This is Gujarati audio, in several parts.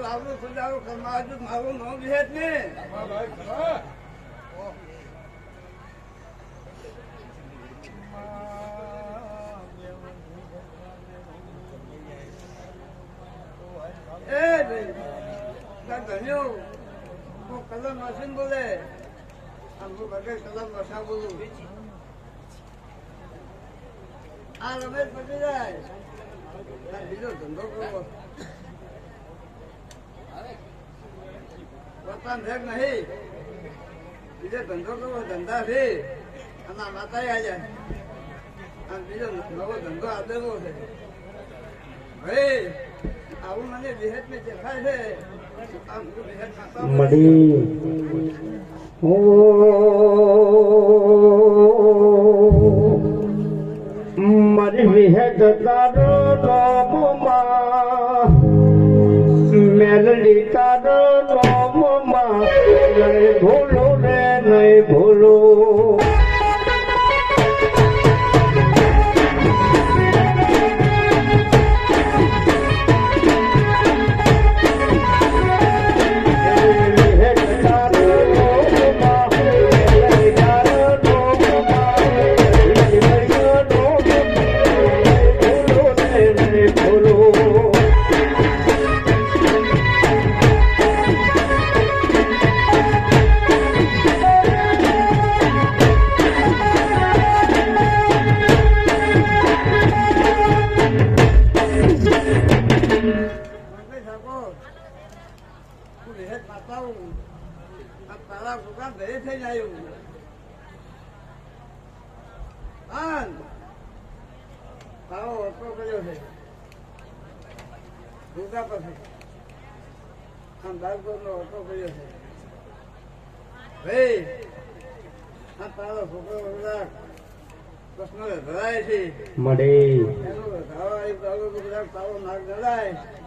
બાબુ સુધારો કમાજો મારું નામ વિહેત ને એ ધન્યો હું કલમ મશીન બોલે હું વગર કલમ વસા બોલું આ રમેશ પતી જાય બીજો ધંધો કરવો પોતાનો ભેગ નહીં બીજો ધંધો કરવો ધંધા છે અને માતા જાય અને બીજો નવો ધંધો આદેલો છે ભાઈ આવું મને વિહેત ને દેખાય છે મડી મારી વિહેત તારો નોમમાં મેલડી તારો નોમમાં નહીં ભૂલો રે નહીં ભૂલો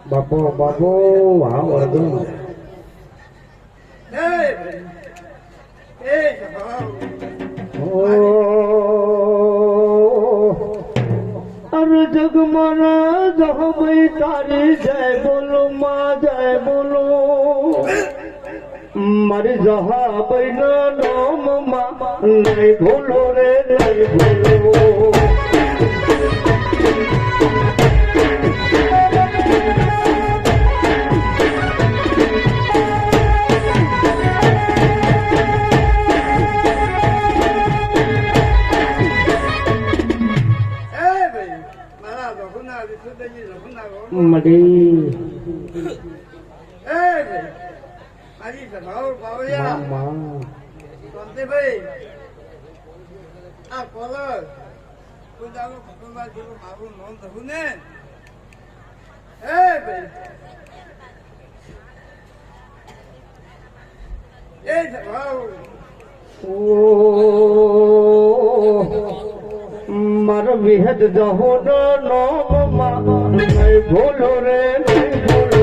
બાપો બાપો હા વળગો અરે જગમાના જહમઈ તારી જય બોલો માં જય બોલો મારી જહાબઈ ના નામ માં નહીં ભૂલો રે નહીં ભૂલો મડી મારી સભાઓ પાવડિયા શાંતિભાઈ આ કોલર ખુદાનો કુટુંબા જેવું મારું નામ થયું ને એ ભાઈ એ સભાઓ મારો વિહદ જહો નો નહીં ભૂલો રે નહીં ભૂલો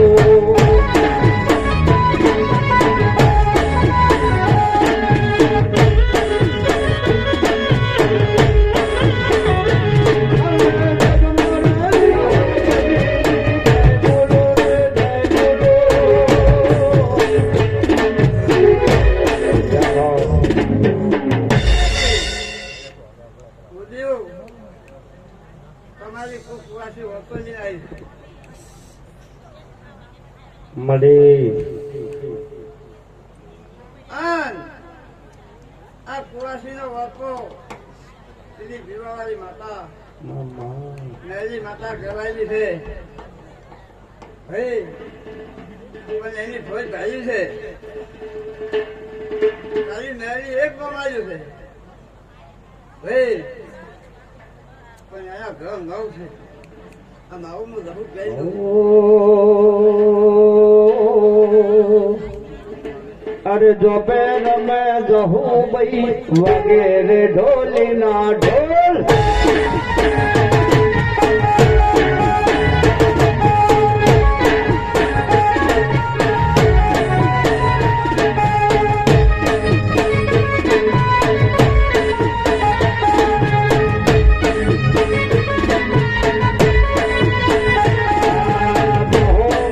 મળી આ કુવાસી નો વાપો એની ભીવાવાળી માતા મેરી માતા કહેવાયેલી છે ભાઈ પણ એની ફોજ ભાઈ છે તારી મેરી એક કમાયું છે ભાઈ પણ અહીંયા ઘર નવ છે આ નવું નું જવું ગઈ અરે જો બેન મેં જહું ભાઈ વગેરે ઢોલી ના ઢોલ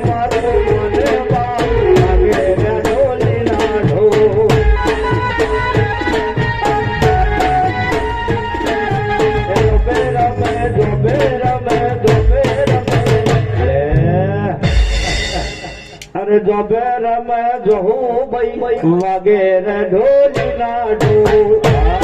મારું મને જોબે રમે જોહું ભાઈ વાગે રે ઢોલી ના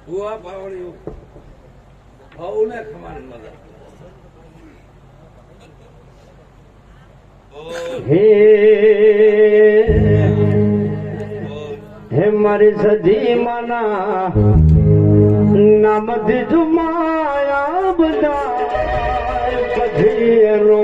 ભૂવા પાવડિયું ભાવને ખમાન મદદ હે મારી સજી માના નામથી જુમાયા બધા પછી એનો